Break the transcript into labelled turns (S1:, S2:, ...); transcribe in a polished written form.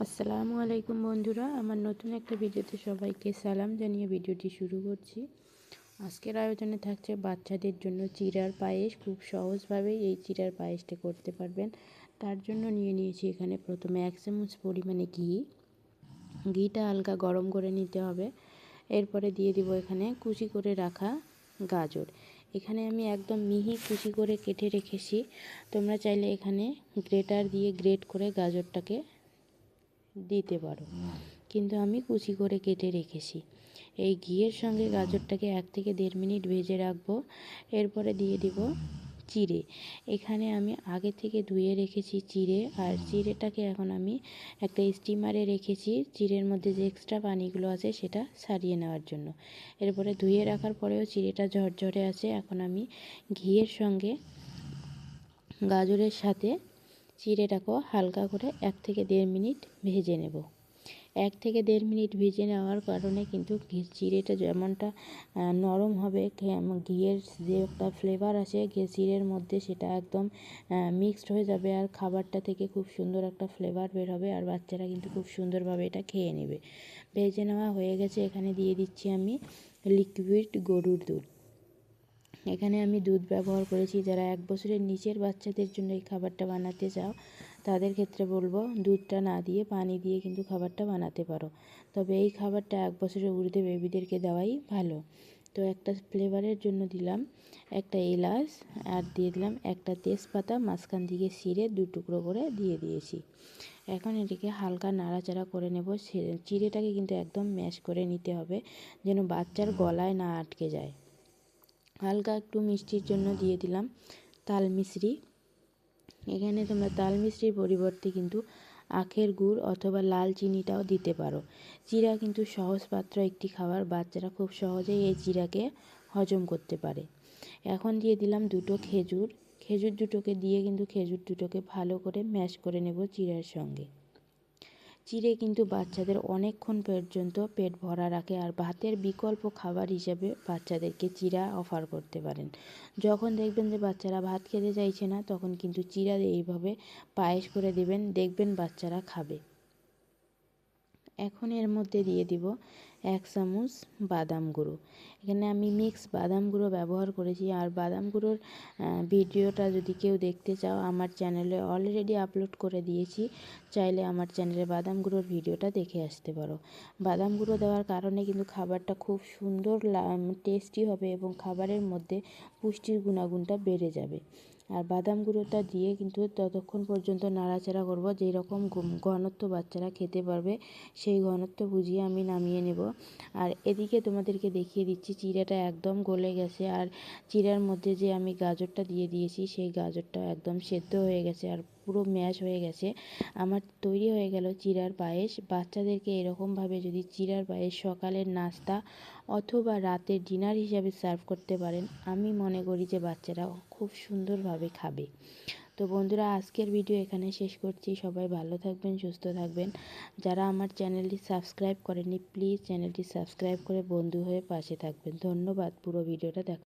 S1: আসসালামু আলাইকুম বন্ধুরা, আমার নতুন একটা ভিডিওতে সবাইকে সালাম জানিয়ে ভিডিওটি শুরু করছি। আজকের আয়োজনে থাকছে বাচ্চাদের জন্য চিড়ার পায়েস। খুব সহজভাবেই এই চিড়ার পায়েসটা করতে পারবেন। তার জন্য নিয়ে নিয়েছি এখানে প্রথমে 1 চামচ পরিমাণে ঘিটা হালকা গরম করে নিতে হবে। এরপরে দিয়ে দিব এখানে কুচি করে রাখা গাজর। এখানে আমি একদম মিহি কুচি করে কেটে রেখেছি। তোমরা চাইলে এখানে গ্রেটার দিয়ে গ্রেট করে গাজরটাকে দিতে পারো, কিন্তু আমি কুচি করে কেটে রেখেছি। এই ঘিয়ের সঙ্গে গাজরটাকে 1 থেকে 1.5 মিনিট ভেজে রাখবো। এরপরে দিয়ে দিব চিড়ে। এখানে আমি আগে থেকে ধুয়ে রেখেছি চিড়ে, আর চিড়েটাকে এখন আমি একটা স্টিমারে রেখেছি চিড়ের মধ্যে যে এক্সট্রা পানিগুলো আছে সেটা ছাড়িয়ে নেওয়ার জন্য। এরপরে ধুয়ে রাখার পরেও চিড়েটা ঝরঝরে আছে। এখন আমি ঘিয়ের সঙ্গে গাজরের সাথে চিড়েটাকেও হালকা করে 1 থেকে 1.5 মিনিট ভেজে নেব। 1 থেকে 1.5 মিনিট ভেজে নেওয়ার কারণে কিন্তু চিড়েটা যেমনটা নরম হবে, ঘিয়ের যে একটা ফ্লেভার আসে চিড়ের মধ্যে সেটা একদম মিক্সড হয়ে যাবে, আর খাবারটা থেকে খুব সুন্দর একটা ফ্লেভার বের হবে, আর বাচ্চারা কিন্তু খুব সুন্দরভাবে এটা খেয়ে নেবে। ভেজে নেওয়া হয়ে গেছে। এখানে দিয়ে দিচ্ছি আমি লিকুইড গরুর দুধ। এখানে আমি দুধ ব্যবহার করেছি। যারা 1 বছরের নিচের বাচ্চাদের জন্য এই খাবারটা বানাতে চাও তাদের ক্ষেত্রে বলবো দুধটা না দিয়ে পানি দিয়ে কিন্তু খাবারটা বানাতে পারো। তবে এই খাবারটা 1 বছরের ঊর্ধ্বে বেবিদেরকে দেওয়াই ভালো। তো একটা ফ্লেভারের জন্য দিলাম একটা এলাচ, আর দিয়ে দিলাম একটা তেজপাতা মাঝখান থেকে ছিঁড়ে 2 টুকরো করে দিয়ে দিয়েছি। এখন এটিকে হালকা নাড়াচাড়া করে নেব। চিড়েটাকে কিন্তু একদম ম্যাশ করে নিতে হবে যেন বাচ্চার গলায় না আটকে যায়। হালকা একটু মিষ্টির জন্য দিয়ে দিলাম তাল মিছরি। এখানে তোমরা তাল মিছরির পরিবর্তে কিন্তু আখের গুড় অথবা লাল চিনিটাও দিতে পারো। চিড়া কিন্তু সহজ পাত্র একটি খাবার, বাচ্চারা খুব সহজেই এই চিড়াকে হজম করতে পারে। এখন দিয়ে দিলাম 2টো খেজুর। খেজুর দুটোকে দিয়ে কিন্তু খেজুর দুটোকে ভালো করে ম্যাশ করে নেব চিড়ার সঙ্গে। চিড়ে কিন্তু বাচ্চাদের অনেকক্ষণ পর্যন্ত পেট ভরা রাখে, আর ভাতের বিকল্প খাবার হিসেবে বাচ্চাদেরকে চিড়া অফার করতে পারেন। যখন দেখবেন যে বাচ্চারা ভাত খেতে চাইছে না, তখন কিন্তু চিড়া এইভাবে পায়েস করে দেবেন, দেখবেন বাচ্চারা খাবে। এখন এর মধ্যে দিয়ে দিব 1 চামচ বাদাম গুঁড়ো। এখানে আমি মিক্স বাদাম গুঁড়ো ব্যবহার করেছি, আর বাদাম গুঁড়োর ভিডিওটা যদি কেউ দেখতে চাও আমার চ্যানেলে অলরেডি আপলোড করে দিয়েছি। চাইলে আমার চ্যানেলে বাদাম গুঁড়োর ভিডিওটা দেখে আসতে পারো। বাদাম গুঁড়ো দেওয়ার কারণে কিন্তু খাবারটা খুব সুন্দর টেস্টি হবে এবং খাবারের মধ্যে পুষ্টির গুণাগুণটা বেড়ে যাবে। আর বাদাম গুঁড়োটা দিয়ে কিন্তু ততক্ষণ পর্যন্ত নাড়াচাড়া করব যেই রকম ঘনত্ব বাচ্চারা খেতে পারবে সেই ঘনত্ব বুঝিয়ে আমি নামিয়ে নেব। আর এদিকে তোমাদেরকে দেখিয়ে দিচ্ছি চিড়াটা একদম গলে গেছে, আর চিড়ার মধ্যে যে আমি গাজরটা দিয়ে দিয়েছি সেই গাজরটা একদম সেদ্ধ হয়ে গেছে আর পুরো ম্যাশ হয়ে গেছে। আমার তৈরি হয়ে গেল চিড়ার পায়েস। বাচ্চাদেরকে এরকমভাবে যদি চিড়ার পায়েস সকালের নাস্তা অথবা রাতের ডিনার হিসাবে সার্ভ করতে পারেন, আমি মনে করি যে বাচ্চারা খুব সুন্দরভাবে খাবে। তো বন্ধুরা, আজকের ভিডিও এখানে শেষ করছি। সবাই ভালো থাকবেন, সুস্থ থাকবেন। যারা আমার চ্যানেলটি সাবস্ক্রাইব করেননি প্লিজ চ্যানেলটি সাবস্ক্রাইব করে বন্ধু হয়ে পাশে থাকবেন। ধন্যবাদ পুরো ভিডিওটা দেখা।